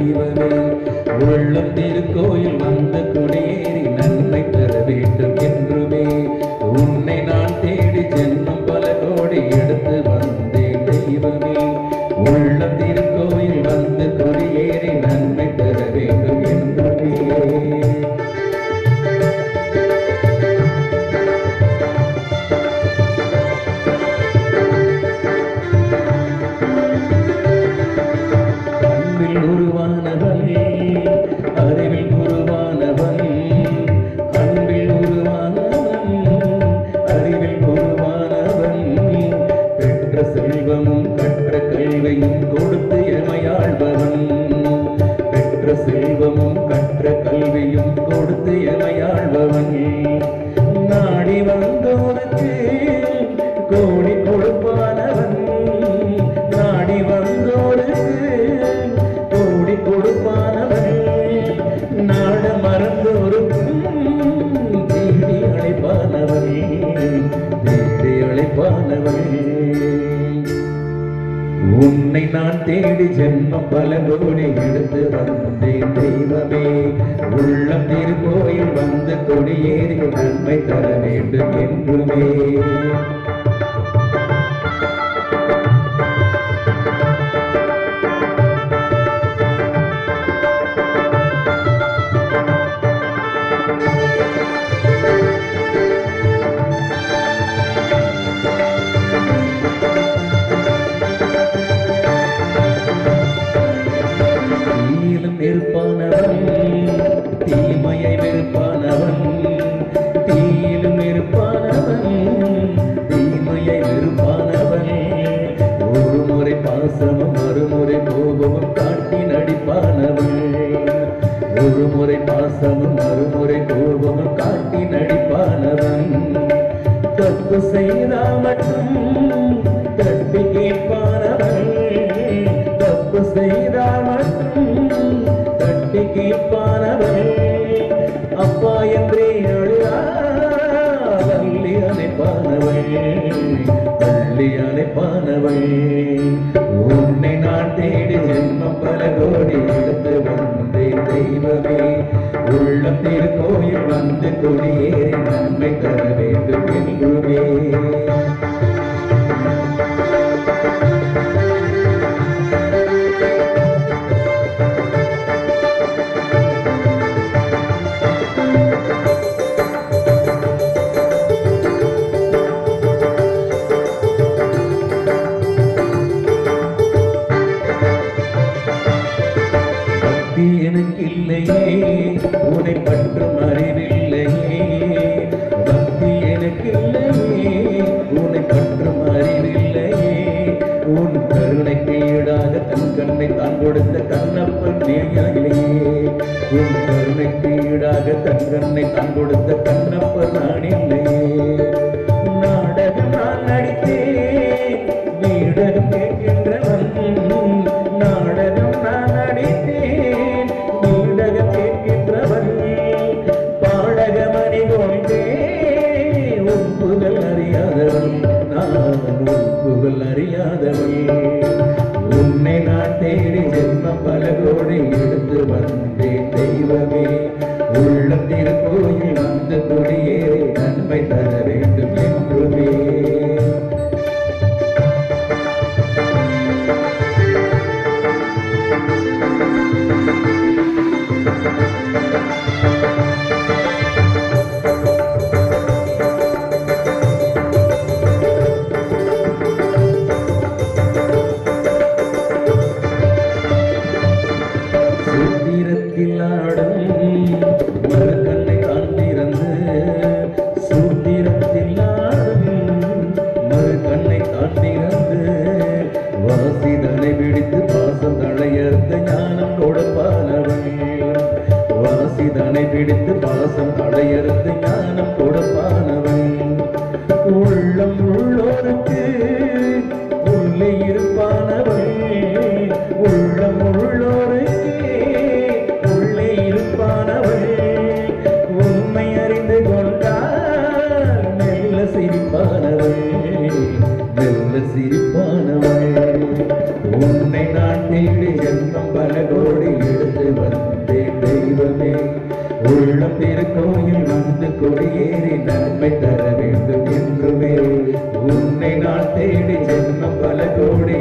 தெய்வமே உள்ளம் திருக்கோயில் வந்து குடியேறி நன்மை பெற வேண்டும் என்றுமே உன்னை நான் தேடி ஜென்மம் பல கோடி எடுத்து வந்தேன் தெய்வமே உள்ளம் திருக்கோயில் வந்து குடியேறி நன்மை பெற வேண்டும் என்றுமே உருவானவன் அறிவில் உருவானவன் அன்பில் உருவானவன் அறிவில் உருவானவன் பெற்ற செல்வமும் கற்ற கல்வியும் கொடுத்து எமையாழ்பவன் பெற்ற செல்வமும் கற்ற கல்வியும் கொடுத்து எமையாழ்பவன் நாடி வந்தோருக்கு கோடி கொடுப்பானவன் நாடி வந்தோருக்கு கொடுப்பானவன் நாட மறந்தோருக்கும் தேடி அழைப்பானவன் தேடி அழைப்பானவன் உன்னை நான் தேடி ஜென்மம் பல கோடி எடுத்து வந்தேன் தெய்வமே உள்ளம் திருக்கோயில் வந்து கொடியேறி நன்மை தர வேண்டும் என்றுமே இருப்பானவன் தீமையை வெறுப்பானவன் தீயிலும் இருப்பானவன் தீமையை வெறுப்பானவன் ஒரு முறை பாசமும் மறுமுறை கோபமும் காட்டி நடிப்பானவன் ஒரு முறை பாசமும் மறுமுறை கோபமும் காட்டி நடிப்பானவன் தப்பு செய்தா மட்டும் தட்டி கேட்பானவன் தப்பு செய்தா மட்டும் தட்டி கேட்பானவன் அப்பா என்றே அழுதா வள்ளி அணைப்பானவள் வள்ளி அணைப்பானவள் உன்னை நான் தேடி ஜென்மம் பல கோடி எடுத்து வந்தேன் தெய்வமே உள்ளம் திருக்கோயில் வந்து கொடியேறி நன்மை தர வேண்டும் என்றுமே எனக்கு இல்லையே உன்னை பற்றும் அறிவில்லையே பக்தி எனக்கு இல்லையே உன்னை பற்றும் அறிவில்லையே உன் கருணைக்கு ஈடாக தன் கண்ணை தான் கொடுத்த கண்ணப்பன் நீயாயிலேயே உன் கருணைக்கு ஈடாக தன் கண்ணை தான் கொடுத்த கண்ணப்பன் நான் இல்லையே நாடகம் நான் நடித்தேன் வீடகம் கேட்கின்றவன் நாடகம் நான் நடித்தேன் வீடகம் கேட்கின்றவன் பாடகமணி கொண்டே உன் புகழ் அறியாதவன் நான் உன் புகழ் அறியாதவன் உன்னை நான் தேடி ஜென்மம் பல கோடி எடுத்து வந்தேன் தெய்வமே உள்ளம் திருக்கோயில் வந்து கொடியேறி நன்மை தர வேண்டும் என்றுமே மறுக்கண்ணை காண்பிறந்து சூத்திரத்தில் ஆடும் மறுக்கண்ணை காண்பிறந்து வாசிதனை பிடித்து பாசம் தளையர்த்த ஞானம் கொடுப்பானவன் வாசிதனை பிடித்து பாசம் தளையர்த்த ஞானம் கொடுப்பானவன் உள்ளம் உள்ளோருக்கு உள்ளே இருப்பானவன் உள்ளம் உள்ளோருக்கு உள்ளே இருப்பானவன் உண்மை அறிந்து கொண்டால் மெல்ல சிரிப்பானவன் மெல்ல சிரிப்பானவன் உன்னை நான் தேடி ஜென்மம் பல கோடி எடுத்து வந்தேன் தெய்வமே உள்ளம் திருக்கோயில் வந்து கொடியேறி நன்மை தர வேண்டும் என்றுமே உன்னை நான் தேடி ஜென்மம் பல கோடி